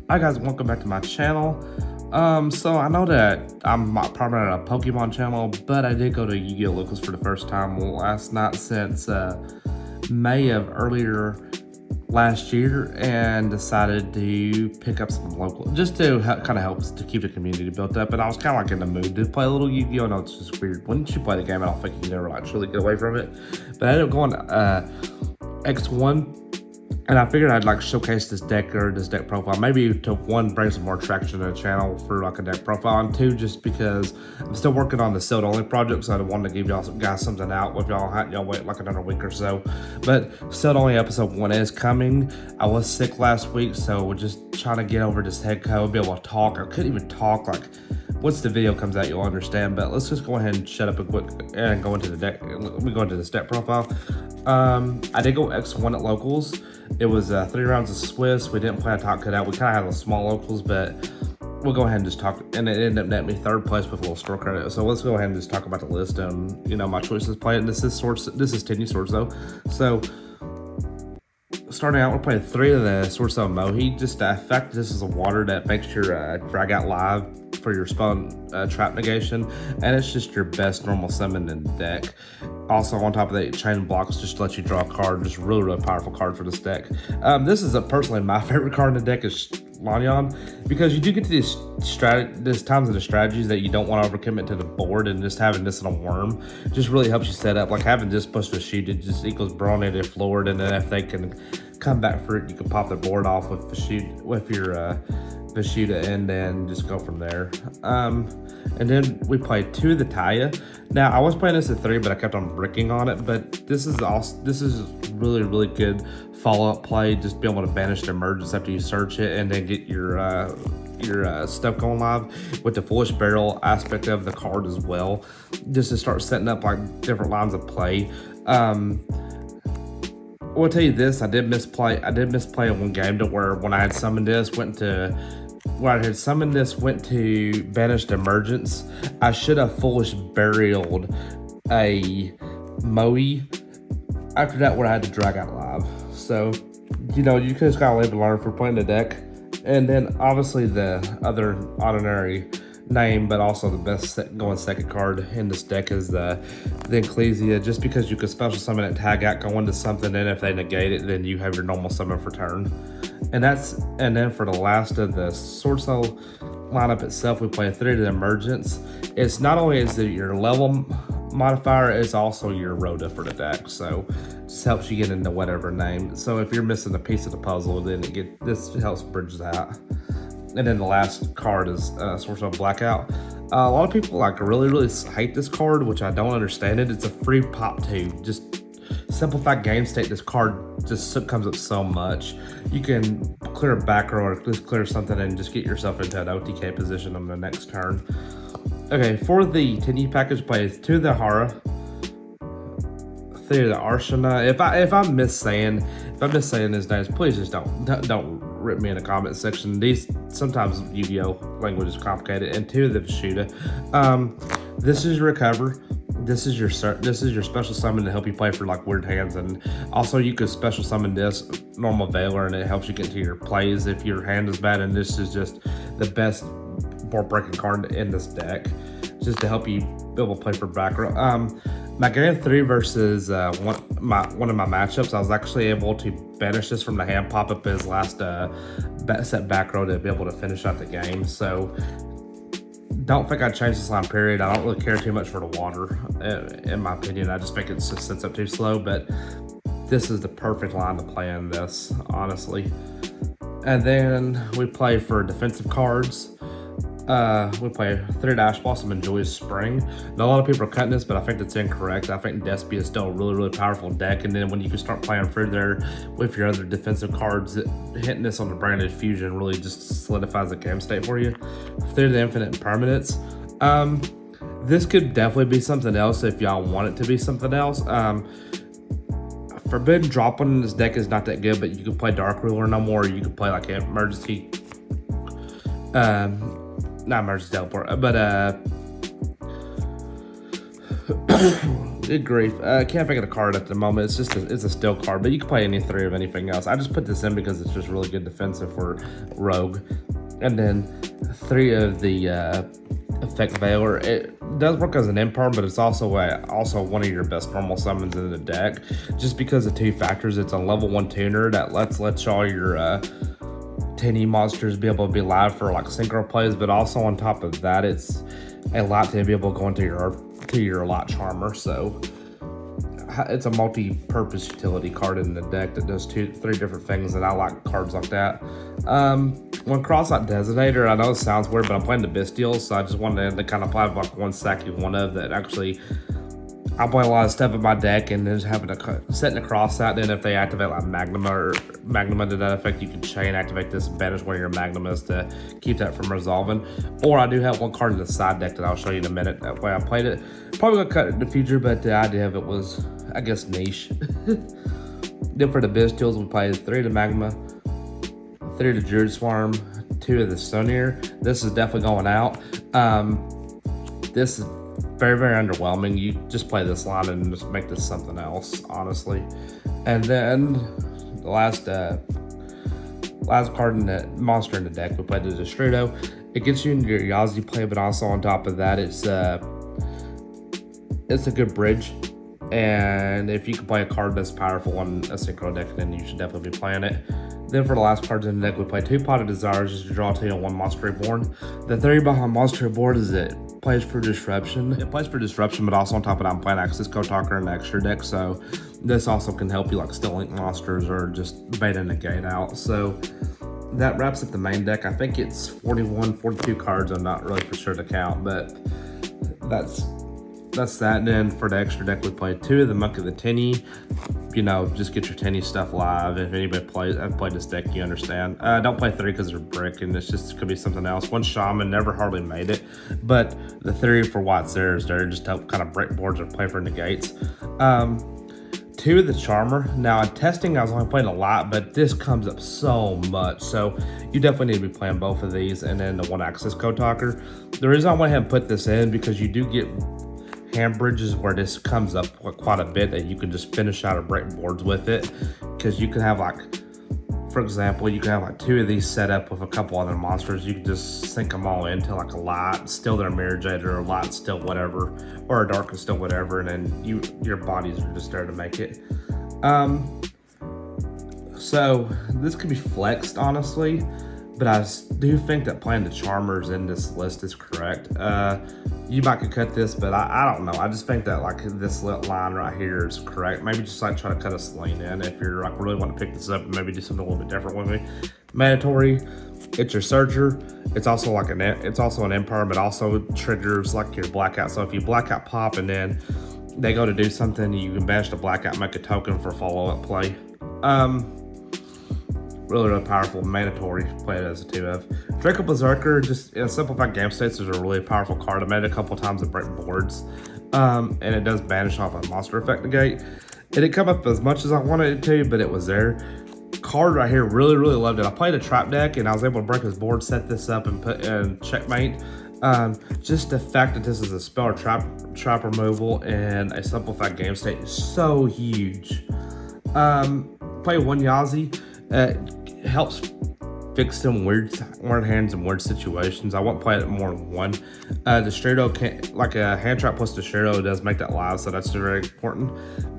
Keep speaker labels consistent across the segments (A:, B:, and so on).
A: Hi guys, welcome back to my channel. So I know that I'm primarily a Pokemon channel, but I did go to Yu-Gi-Oh! Locals for the first time last night since May of earlier last year, and decided to pick up some local, just to kind of help to keep the community built up. And I was kind of like in the mood to play a little Yu-Gi-Oh! I know it's just weird. Once you play the game, I don't think you can ever like truly get away from it. But I ended up going X1. And I figured I'd like showcase this deck or this deck profile, maybe to one, bring some more traction to the channel for like a deck profile, and two, just because I'm still working on the sealed only project, so I wanted to give y'all guys something out with y'all wait like another week or so. But sealed only episode 1 is coming. I was sick last week, so we're just trying to get over this head cold, be able to talk. I couldn't even talk. Like, once the video comes out, you'll understand. But let's just go ahead and shut up and go into the deck. We go into this deck profile. I did go X1 at locals. It was 3 rounds of Swiss. We didn't play a top cutout. We kind of had a small locals, but we'll go ahead and just talk. And it ended up netting me 3rd place with a little score credit. So let's go ahead and just talk about the list and my choices played. And this is Tenyi Swordsoul. So starting out, we're playing 3 of the Swordsoul Mohi. Just the fact this is a water that makes your drag out live for your spell trap negation, and it's just your best normal summon in the deck. Also, on top of that, chain blocks just to let you draw a card. Just really powerful card for this deck. This is personally my favorite card in the deck is Lanyan, because you do get to these times in the strategies that you don't want to overcommit to the board, and just having this in a worm just really helps you set up. Like having this plus the shoot, it just equals Brawny to floored, and then if they can come back for it, you can pop the board off with the shoot with your Vashita, and then just go from there. And then we played 2 of the Taya. Now I was playing this at 3, but I kept on bricking on it. But this is really good follow-up play. Just be able to banish the emergence after you search it, and then get your stuff going live with the Foolish Barrel aspect of the card as well, just to start setting up like different lines of play. I will tell you this: I did misplay in one game to where when I had summoned this, went to banish the emergence. I should have Foolish Burialed a Moe. After that, where I had to drag out live. So, you just gotta live and learn for playing the deck. And then obviously the other ordinary name, but also the best going second card in this deck is the Ecclesia, just because you could special summon it, tag out, go into something, and if they negate it, then you have your normal summon for turn. And then for the last of the Swordsoul lineup itself, we play 3 of the Emergence. It's not only is it your level modifier, it's also your Rhoda for the deck, so just helps you get into whatever name. So if you're missing a piece of the puzzle, then this helps bridge that. And then the last card is Swordsoul Blackout. A lot of people really hate this card, which I don't understand it. It's a free pop too. Just simplified game state. This card just comes up so much. You can clear a back row or just clear something and just get yourself into an OTK position on the next turn. Okay, for the Tenyi package, play 2 of the Hara, 3 of the Arshana. If I'm missaying his names, please just don't rip me in the comment section. These sometimes Yu-Gi-Oh! Language is complicated. And 2 of the Vashita. This is your recover. This is your special summon to help you play for like weird hands, and also you could special summon this normal Veiler, and it helps you get into your plays if your hand is bad. And this is just the best board breaking card in this deck, just to help you be able to play for back row. My game 3 versus one of my matchups, I was actually able to banish this from the hand, pop up his last set back row to be able to finish out the game. So don't think I'd change this line, period. I don't really care too much for the water, in my opinion. I just think it just sets up too slow, but this is the perfect line to play in this, honestly. And then we play for defensive cards. We play 3 Ash Blossom and Joyous Spring. Now, a lot of people are cutting this, but I think that's incorrect. I think Despia is still a really powerful deck, and then when you can start playing through there with your other defensive cards, hitting this on the Branded Fusion really just solidifies the game state for you. 3 of the Infinite Impermanence. This could definitely be something else if y'all want it to be something else. Forbidden Drop one in this deck is not that good, but you can play Dark Ruler no more. You can play like an emergency, not emergency teleport, but Good grief. Can't think of the card at the moment. It's just it's a still card, but you can play any 3 of anything else. I just put this in because it's just really good defensive for Rogue. And then 3 of the Effect Veiler. It does work as an imperm, but it's also one of your best normal summons in the deck. Just because of 2 factors. It's a level 1 tuner that lets all your Tenyi monsters be able to be live for like synchro plays, but also on top of that, it's a lot to be able to go into your lot charmer. So it's a multi-purpose utility card in the deck that does 3 different things, and I like cards like that. One cross-out designator, I know it sounds weird, but I'm playing the Bystial, so I just wanted to kind of play like one sacky one of that actually. I play a lot of stuff in my deck, and then just having to setting a cross out. Then if they activate like Magnuma to that effect, you can chain activate this and banish one of your Magnumas to keep that from resolving. Or I do have one card in the side deck that I'll show you in a minute. That way I played it. Probably gonna cut it in the future, but the idea of it was, I guess, niche. Then for the Bystials, we played 3 of the Magma, 3 of the Druid Swarm, 2 of the Sonier. This is definitely going out. This is very, very underwhelming. You just play this line and just make this something else, honestly. And then the last card in the monster in the deck, we played the Destrudo. It gets you into your Yazi play, but also on top of that, it's a good bridge. And if you can play a card that's powerful on a synchro deck, then you should definitely be playing it. Then for the last cards in the deck, we play 2 Pot of Desires just to draw 2 and 1 Monster Reborn. The theory behind Monster Reborn is it plays for disruption. It plays for disruption, but also on top of that, I'm playing Axis Code Talker in the extra deck, so this also can help you like still link monsters or just beta negate out. So that wraps up the main deck. I think it's 42 cards. I'm not really for sure to count, but that's that. And then for the extra deck, we played 2 of the Monk of the Tenyi. You know, just get your Tenyi stuff live. If anybody I've played this deck, you understand. Don't play 3 because they're brick, and it's just could be something else. 1 Shaman, never hardly made it, but the theory for why it's there is there just to help kind of break boards or play for negates. 2 of the Charmer. Now in testing, I was only playing a lot, but this comes up so much, so you definitely need to be playing both of these. And then the 1 Axis Code Talker. The reason I went ahead and put this in because you do get hand bridges where this comes up quite a bit, that you can just finish out or break boards with it, because you can have like, for example, you can have like 2 of these set up with a couple other monsters. You can just sink them all into like a Light, still their Mirror Jade, or a Light, still whatever, or a Dark, still whatever, and then your bodies are just there to make it. So this could be flexed, honestly, but I do think that playing the Charmers in this list is correct. You might could cut this, but I don't know. I just think that like this line right here is correct. Maybe just like try to cut a Selene in if you're like really want to pick this up and maybe do something a little bit different with me. Mandatory, it's your Searcher. It's also like an Empire, but also triggers like your Blackout. So if you Blackout pop and then they go to do something, you can bash the Blackout, make a token for follow-up play. Really powerful. Mandatory, play it as a 2F. Draco Berserker, just in simplified game states, is a really powerful card. I made it a couple times to break boards, and it does banish off a monster effect negate. It didn't come up as much as I wanted it to, but it was there. Card right here, really loved it. I played a trap deck and I was able to break his board, set this up, and put in checkmate. Just the fact that this is a spell or trap removal in a simplified game state is so huge. Play 1 Yazi. Helps fix some weird hands and weird situations. I won't play it more than 1. Destrudo can't, like a hand trap plus Destrudo does make that live, so that's very important.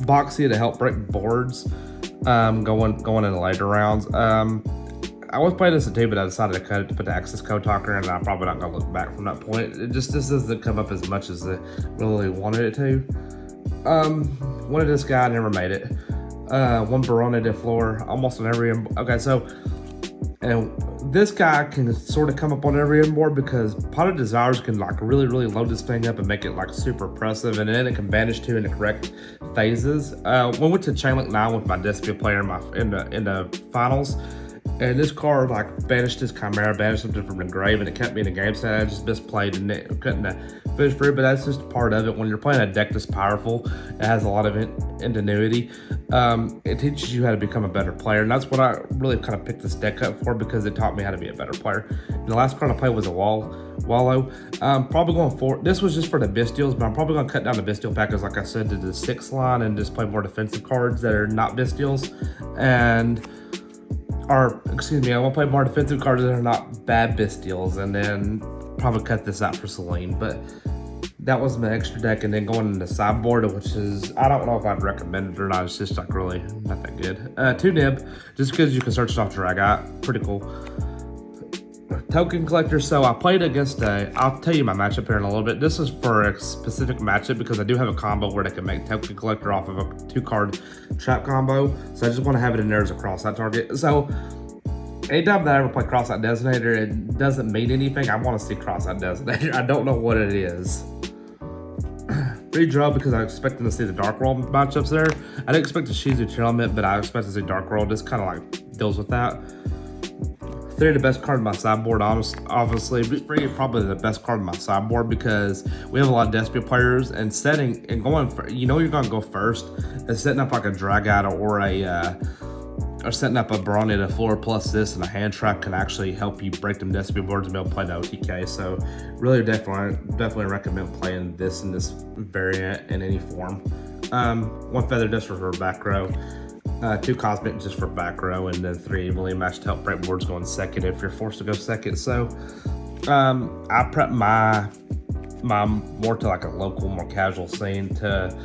A: Boxy to help break boards, going in the later rounds. I was playing this at 2, but I decided to cut it to put the Axis Code Talker, and I'm probably not gonna look back from that point. This doesn't come up as much as I really wanted it to. One of this guy, I never made it. 1 Barone de Flor, almost on every okay, so and this guy can sort of come up on every board because Pot of Desires can like really load this thing up and make it like super oppressive, and then it can banish 2 in the correct phases. When we went to Chainlink 9 with my Despia player in the finals, And this card like banished his Chimera, banished something from the grave, and it kept me in the game state. I just misplayed and it couldn't finish through, but that's just part of it. When you're playing a deck that's powerful, it has a lot of ingenuity. It teaches you how to become a better player, and that's what I really kind of picked this deck up for, because it taught me how to be a better player. And the last card I played was a Wallow. Probably going for, this was just for the Bystials, but I'm probably going to cut down the Bystial package, like I said, to the 6 line and just play more defensive cards that are not Bystials. Excuse me, I want to play more defensive cards that are not bad Bystials, and then probably cut this out for Selene. But that was my extra deck, and then going into sideboard, which is, I don't know if I'd recommend it or not. It's just like really not that good. 2 Nib, just because you can search it off Dragot. Pretty cool. Token collector. So I played against I'll tell you my matchup here in a little bit. This is for a specific matchup because I do have a combo where they can make token collector off of a 2-card trap combo. So I just want to have it in there as a cross-out target. So anytime that I ever play cross-out designator, it doesn't mean anything. I want to see cross-out designator. I don't know what it is. Free draw because I was expecting to see the Dark World matchups there. I didn't expect the Shizu Tournament, but I expect to see Dark World. This kind of like deals with that. 3 the best card in my sideboard, obviously. Free probably the best card in my sideboard because we have a lot of Despia players, and setting and going for, you know, you're gonna go first, and setting up like a Dragot or setting up a Brawny to floor plus this and a hand trap can actually help you break them Despia boards and be able to play the OTK. So really definitely recommend playing this in this variant in any form. 1 Feather Dust for back row. 2 Cosmic just for back row, and then 3 evenly matched to help break boards going second if you're forced to go second. So I prep my more to like a local, more casual scene to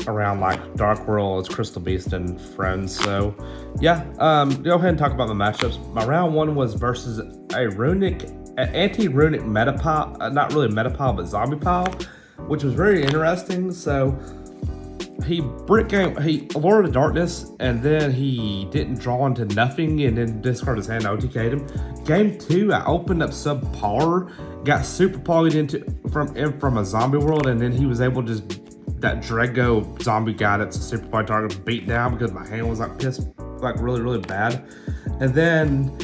A: around like Dark World, Crystal Beast, and Friends. So yeah, go ahead and talk about my matchups. My round 1 was versus a anti-runic metapile, not really metapile, but zombie pile, which was very interesting. So he Lord of Darkness, and then he didn't draw into nothing, and then discarded his hand, OTK'd him. Game 2, I opened up subpar, got super polyed from a zombie world, and then he was able to just, that Drago zombie guy that's a super poly target, beat down because my hand was like pissed, like really bad. And then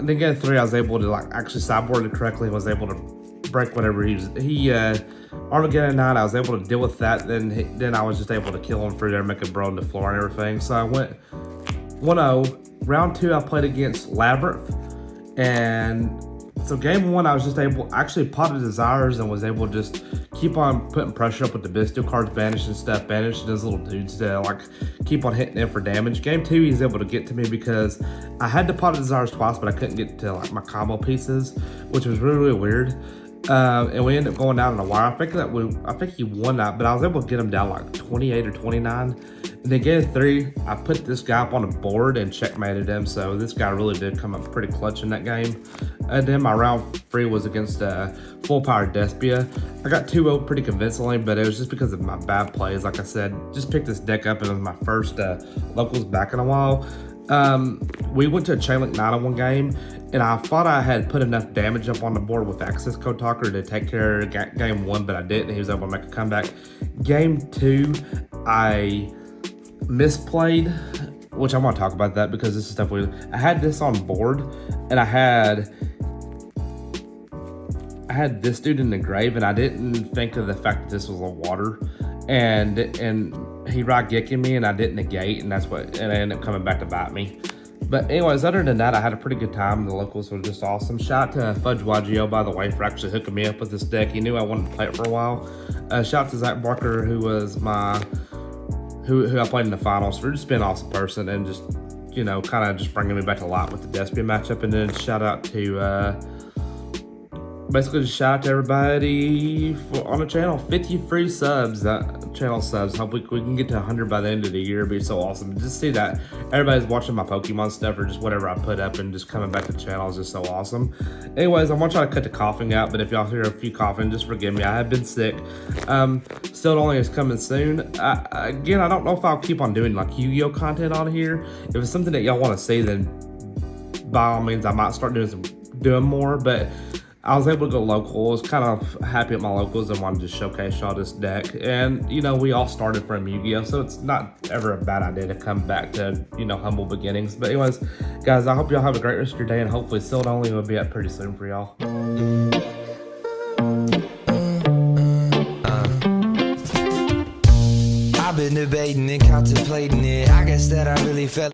A: game 3, I was able to like actually sideboard it correctly, was able to break whatever he Armageddon 9, I was able to deal with that. Then I was just able to kill him for there, make a bro on the floor and everything. So I went 1-0. Round 2, I played against Labyrinth, and so game 1, I was just able, actually potted Desires and was able to just keep on putting pressure up with the Bystial cards, banishing stuff, banishing those little dudes to like keep on hitting in for damage. Game 2, he's able to get to me because I had to pot Desires twice, but I couldn't get to like my combo pieces, which was really weird. And we ended up going down in a wire. I think he won that, but I was able to get him down like 28 or 29. And then game 3, I put this guy up on a board and checkmated him. So this guy really did come up pretty clutch in that game. And then my round 3 was against full power Despia. I got 2-0 pretty convincingly, but it was just because of my bad plays. Like I said, just picked this deck up, and it was my first locals back in a while. We went to a chain link 9-1 game, and I thought I had put enough damage up on the board with Access Code Talker to take care of game 1, but I didn't. He was able to make a comeback. Game 2, I misplayed, which I'm going to talk about that because this is stuff I had this on board, and I had this dude in the grave, and I didn't think of the fact that this was a water, and he Raigeki me, and I didn't negate, and it ended up coming back to bite me. But anyways, other than that, I had a pretty good time. The locals were just awesome. Shout out to Fudge YGO, by the way, for actually hooking me up with this deck. He knew I wanted to play it for a while. Shout out to Zach Barker, who was who I played in the finals, for just being an awesome person and just, you know, kind of just bringing me back to life with the Despia matchup. And then shout out to basically just shout out to everybody on the channel. 50 free subs, channel subs. Hope we can get to 100 by the end of the year. It'd be so awesome to just see that everybody's watching my Pokemon stuff or just whatever I put up, and just coming back to the channel is just so awesome. Anyways, I'm gonna try to cut the coughing out, but if y'all hear a few coughing, just forgive me. I have been sick. Still only is coming soon. Again, I don't know if I'll keep on doing like Yu-Gi-Oh content on here. If it's something that y'all want to see, then by all means I might start doing more, but I was able to go local. I was kind of happy at my locals and wanted to showcase y'all this deck. And, you know, we all started from Yu-Gi-Oh! So it's not ever a bad idea to come back to, you know, humble beginnings. But anyways, guys, I hope y'all have a great rest of your day, and hopefully Sealed Only will be up pretty soon for y'all.
B: I've been debating and contemplating it. I guess that I really felt